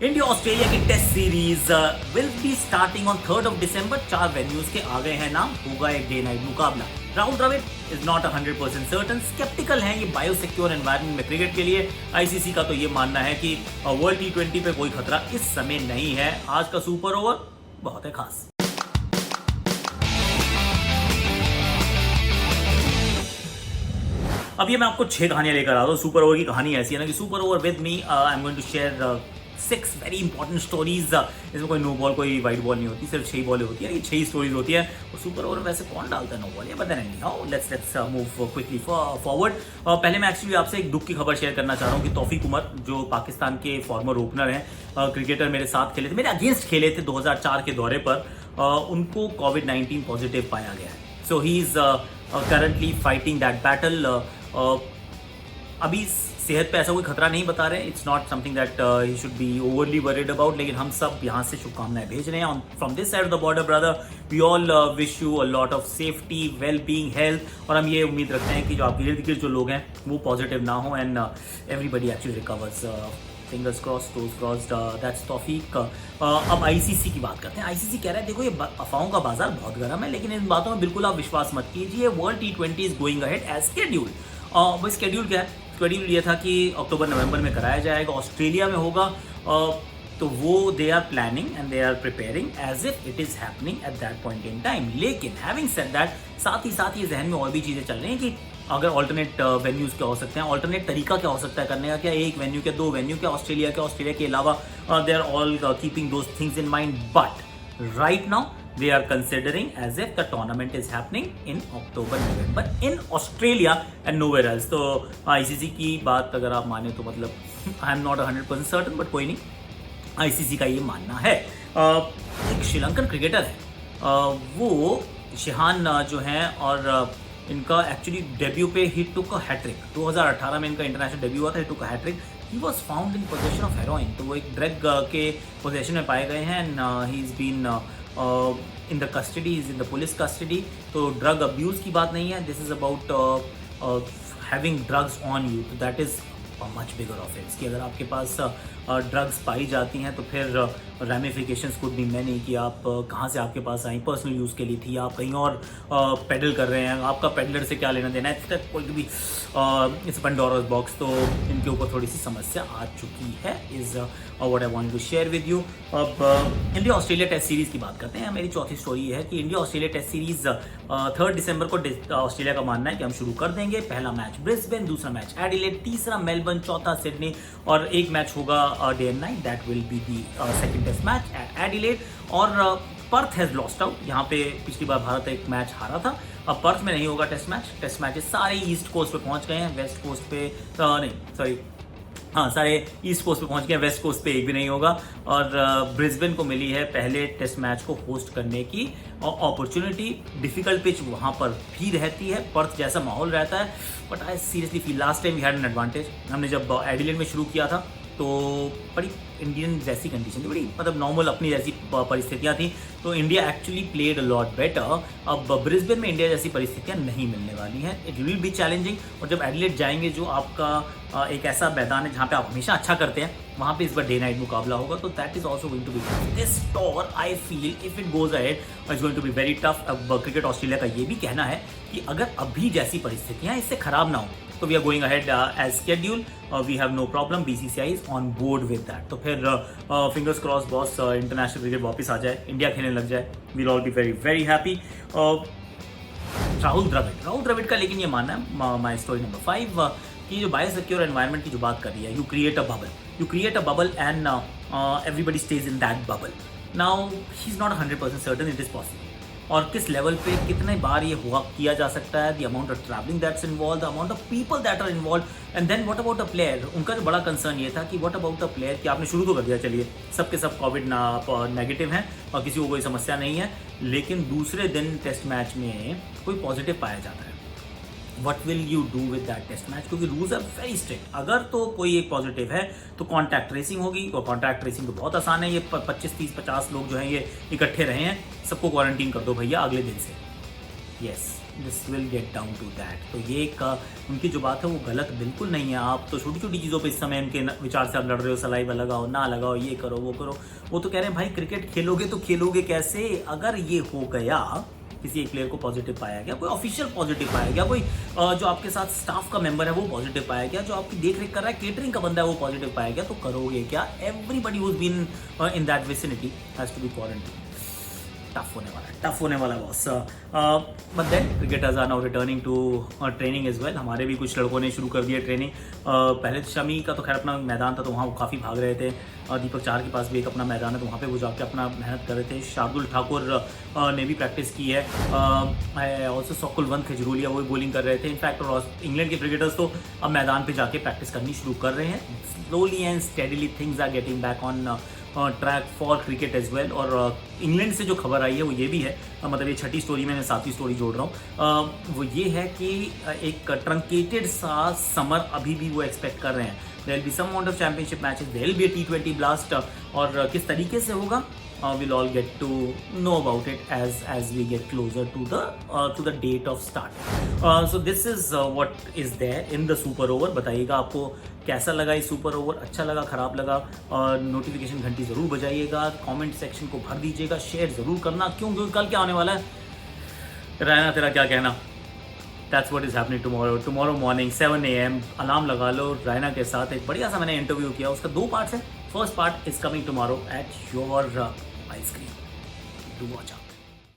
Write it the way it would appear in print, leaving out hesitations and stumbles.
India Australia की test series will be starting on 3rd of December। 4 venues के आ गए हैं नाम, होगा एक डे नाइट मुकाबला। Rahul Dravid is not 100% certain, sceptical हैं ये बायोसिक्योर एनवायरनमेंट में क्रिकेट के लिए। आईसीसी का तो ये मानना है कि वर्ल्ड T20 पे कोई खतरा इस समय नहीं है। आज का सुपर ओवर बहुत है खास। अब ये मैं आपको 6 कहानियां लेकर आ रहा हूँ। सुपर ओवर की कहानी ऐसी है ना कि super over with me I am going to share 6 very important stories. इसमें कोई नो बॉल कोई वाइट बॉल नहीं होती, सिर्फ 6 बॉलें होती है। ये 6 स्टोरीज होती है। और सुपर ओवर में वैसे कौन डालता है नो बॉल, ये पता नहीं। How let's move quickly forward. पहले मैं एक्चुअली आपसे एक दुख की खबर शेयर करना चाह रहा हूँ कि तौफीक उमर जो पाकिस्तान के फॉर्मर ओपनर हैं, क्रिकेटर, मेरे साथ खेले थे, मेरे अगेंस्ट खेले थे 2004 के दौरे पर, उनको कोविड-19 पॉजिटिव पाया गया है। So he is currently fighting that battle. अभी सेहत पे ऐसा कोई खतरा नहीं बता रहे। It's not something that he should be overly worried about, लेकिन हम सब यहाँ से शुभकामनाएं भेज रहे हैं from this side of the border brother. We all wish you a lot of safety, well being, health. और हम ये उम्मीद रखते हैं कि जो आपके इर्द गिर्द जो लोग हैं वो पॉजिटिव ना हो and everybody actually recovers. Fingers crossed, toes crossed. That's Taufeeq. अब आईसीसी की बात करते हैं। आईसीसी कह रहा है देखो ये अफवाहों का बाजार बहुत गर्म है, लेकिन इन बातों में बिल्कुल आप विश्वास मत कीजिए। World T20 is going ahead as schedule. वो स्केड्यूल क्या है? स्केड्यूल ये था कि अक्टूबर-नवंबर में कराया जाएगा, ऑस्ट्रेलिया में होगा। तो वो they are planning and they are preparing as if it is happening at that point in time. लेकिन हैविंग सेड दैट, साथ ही ये जहन में और भी चीज़ें चल रही हैं कि अगर ऑल्टरनेट वेन्यूज क्या हो सकते हैं, ऑल्टरनेट तरीका क्या हो सकता है करने का, क्या एक वेन्यू, क्या 2 वेन्यू, क्या ऑस्ट्रेलिया के अलावा। They are all keeping those things in mind, but right now they are considering as if the tournament is happening in October-November in Australia and nowhere else। तो आईसीसी की बात अगर आप माने तो मतलब I am not 100% certain, but कोई नहीं, आईसीसी का ये मानना है। एक श्रीलंकन क्रिकेटर है, वो शिहान जो हैं, और इनका एक्चुअली डेब्यू पे ही टुक अ हैट्रिक। 2018 में इनका इंटरनेशनल डेब्यू हुआ था, he took a hat trick. He was found in possession of heroin. तो वो एक ड्रग के पोजेशन में पाए गए हैं and he is been in the custody, is in the police custody. तो ड्रग अब्यूज़ की बात नहीं है, this is about having drugs on you. तो that is much bigger offence कि अगर आपके पास ड्रग्स पाई जाती हैं तो फिर रेमिफिकेशंस कुड बी मैनी कि आप कहाँ से आपके पास आई, पर्सनल यूज़ के लिए थी, आप कहीं और पेडल कर रहे हैं, आपका पेडलर से क्या लेना देना है, कोई भी इस पंडोरास बॉक्स। तो इनके ऊपर थोड़ी सी समस्या आ चुकी है, is what I want to share with you. अब इंडिया ऑस्ट्रेलिया टेस्ट सीरीज़ की बात करते हैं। मेरी चौथी स्टोरी है कि India Australia test series 3rd दिसंबर को ऑस्ट्रेलिया का मानना है कि हम शुरू कर देंगे। पहला मैच ब्रिस्बेन, दूसरा मैच एडिलेड, तीसरा मेलबर्न, चौथा सिडनी, और एक मैच होगा day and night. That will be the second test match at Adelaide. और पर्थ हैज लॉस्ट आउट। यहाँ पे पिछली बार भारत एक मैच हारा था, अब पर्थ में नहीं होगा टेस्ट मैच। टेस्ट मैचेस सारे ईस्ट कोस्ट पे पहुंच गए हैं, वेस्ट कोस्ट पे नहीं, सॉरी, हाँ, सारे ईस्ट कोस्ट पे पहुंच गए, वेस्ट कोस्ट पे एक भी नहीं होगा। और ब्रिस्बेन को मिली है पहले टेस्ट मैच को होस्ट करने की अपॉर्चुनिटी। डिफिकल्ट पिच वहाँ पर भी रहती है, पर्थ जैसा माहौल रहता है, but I seriously feel last time we had an advantage. हमने जब एडिलेड में शुरू किया था तो बड़ी इंडियन जैसी कंडीशन थी, बड़ी मतलब नॉर्मल अपनी जैसी परिस्थितियाँ थी, तो India actually played a lot better. अब ब्रिस्बेन में इंडिया जैसी परिस्थितियाँ नहीं मिलने वाली हैं, इट विल बी चैलेंजिंग। और जब एडिलेड जाएंगे, जो आपका एक ऐसा मैदान है जहाँ पे आप हमेशा अच्छा करते हैं, वहाँ पे इस बार डे नाइट मुकाबला होगा। तो that is also going to be this tour. I feel if it goes ahead it's going to be very tough. अब क्रिकेट ऑस्ट्रेलिया का ये भी कहना है कि अगर अभी जैसी परिस्थितियाँ इससे खराब ना हो तो we are going ahead as schedule, we have no problem, BCCI is on board with that. तो फिर fingers cross boss, international cricket वापस आ जाए, इंडिया खेलने लग जाए, we'll all be very very happy. Rahul Dravid का लेकिन ये मानना है, माई स्टोरी नंबर 5, कि जो बायोसिक्योर एनवायरनमेंट की जो बात कर रही है, you create a bubble and everybody stage in that bubble. Now he is not 100% certain it is possible, और किस लेवल पे कितने बार ये हुआ किया जा सकता है, the amount of travelling that's involve, the amount of people that are involve, and then what about a player. उनका जो बड़ा कंसर्न ये था कि व्हाट अबाउट अ प्लेयर, कि आपने शुरू तो कर दिया, चलिए सबके सब कोविड नेगेटिव हैं और किसी को कोई समस्या नहीं है, लेकिन दूसरे दिन टेस्ट मैच में कोई पॉजिटिव पाया जाता है, what will you do with that test match? क्योंकि रूल्स आर वेरी स्ट्रिक्ट। अगर तो कोई एक पॉजिटिव है तो कॉन्टैक्ट ट्रेसिंग होगी, और कॉन्टैक्ट ट्रेसिंग तो बहुत आसान है। ये 25, 30, 50 लोग जो हैं ये इकट्ठे रहे हैं, सबको क्वारंटीन कर दो भैया अगले दिन से। Yes this will get down to that. तो ये एक उनकी जो बात है वो गलत बिल्कुल नहीं है। आप तो छोटी छोटी चीज़ों पे इस समय उनके विचार से आप लड़ रहे हो, सलाइवा लगाओ ना लगाओ, ये करो वो करो। वो तो कह रहे हैं भाई क्रिकेट खेलोगे तो खेलोगे कैसे? अगर ये हो गया, किसी एक प्लेयर को पॉजिटिव पाया गया, कोई ऑफिशियल पॉजिटिव पाया गया, कोई जो आपके साथ स्टाफ का मेंबर है वो पॉजिटिव पाया गया, जो आपकी देख रेख कर रहा है केटरिंग का बंदा है वो पॉजिटिव पाया गया, तो करोगे क्या? Everybody who's been in that vicinity has to be quarantine. Tough होने वाला boss. But then cricketers are now returning to training as well. हमारे भी कुछ लड़कों ने शुरू कर दिया ट्रेनिंग। पहले शमी का तो खैर अपना मैदान था तो वहाँ वो काफ़ी भाग रहे थे। दीपक चार के पास भी एक अपना मैदान है तो वहाँ पे वो जाके अपना मेहनत कर रहे थे। शार्दुल ठाकुर ने भी प्रैक्टिस की है। ऑल्सो सौ कुलवंत खजरूलिया वो भी बॉलिंग कर रहे थे। इनफैक्ट और इंग्लैंड के क्रिकेटर्स तो अब मैदान पे जाके प्रैक्टिस करनी शुरू कर रहे हैं। Slowly and steadily things are getting back on track for cricket as well. और इंग्लैंड से जो खबर आई है वो ये भी है, मतलब ये छठी स्टोरी में मैं सातवीं स्टोरी जोड़ रहा हूँ, वो ये है कि एक ट्रंकेटेड सा समर अभी भी वो एक्सपेक्ट कर रहे हैं। There will be some amount of championship matches, there will be a T20 blast, और किस तरीके से होगा we'll all get to know about it as we get closer to the date of start. So this is what is there in the super over. बताइएगा आपको कैसा लगा ये सुपर ओवर, अच्छा लगा खराब लगा, और नोटिफिकेशन घंटी ज़रूर बजाइएगा, कमेंट सेक्शन को भर दीजिएगा, शेयर ज़रूर करना। क्योंकि कल क्या होने वाला है, रहना तेरा क्या कहना। That's what is happening tomorrow morning 7 AM alarm लगा लो। रायना के साथ एक बढ़िया सा मैंने इंटरव्यू किया, उसका 2 पार्ट्स है। First part is coming tomorrow at your ice cream. Do watch out.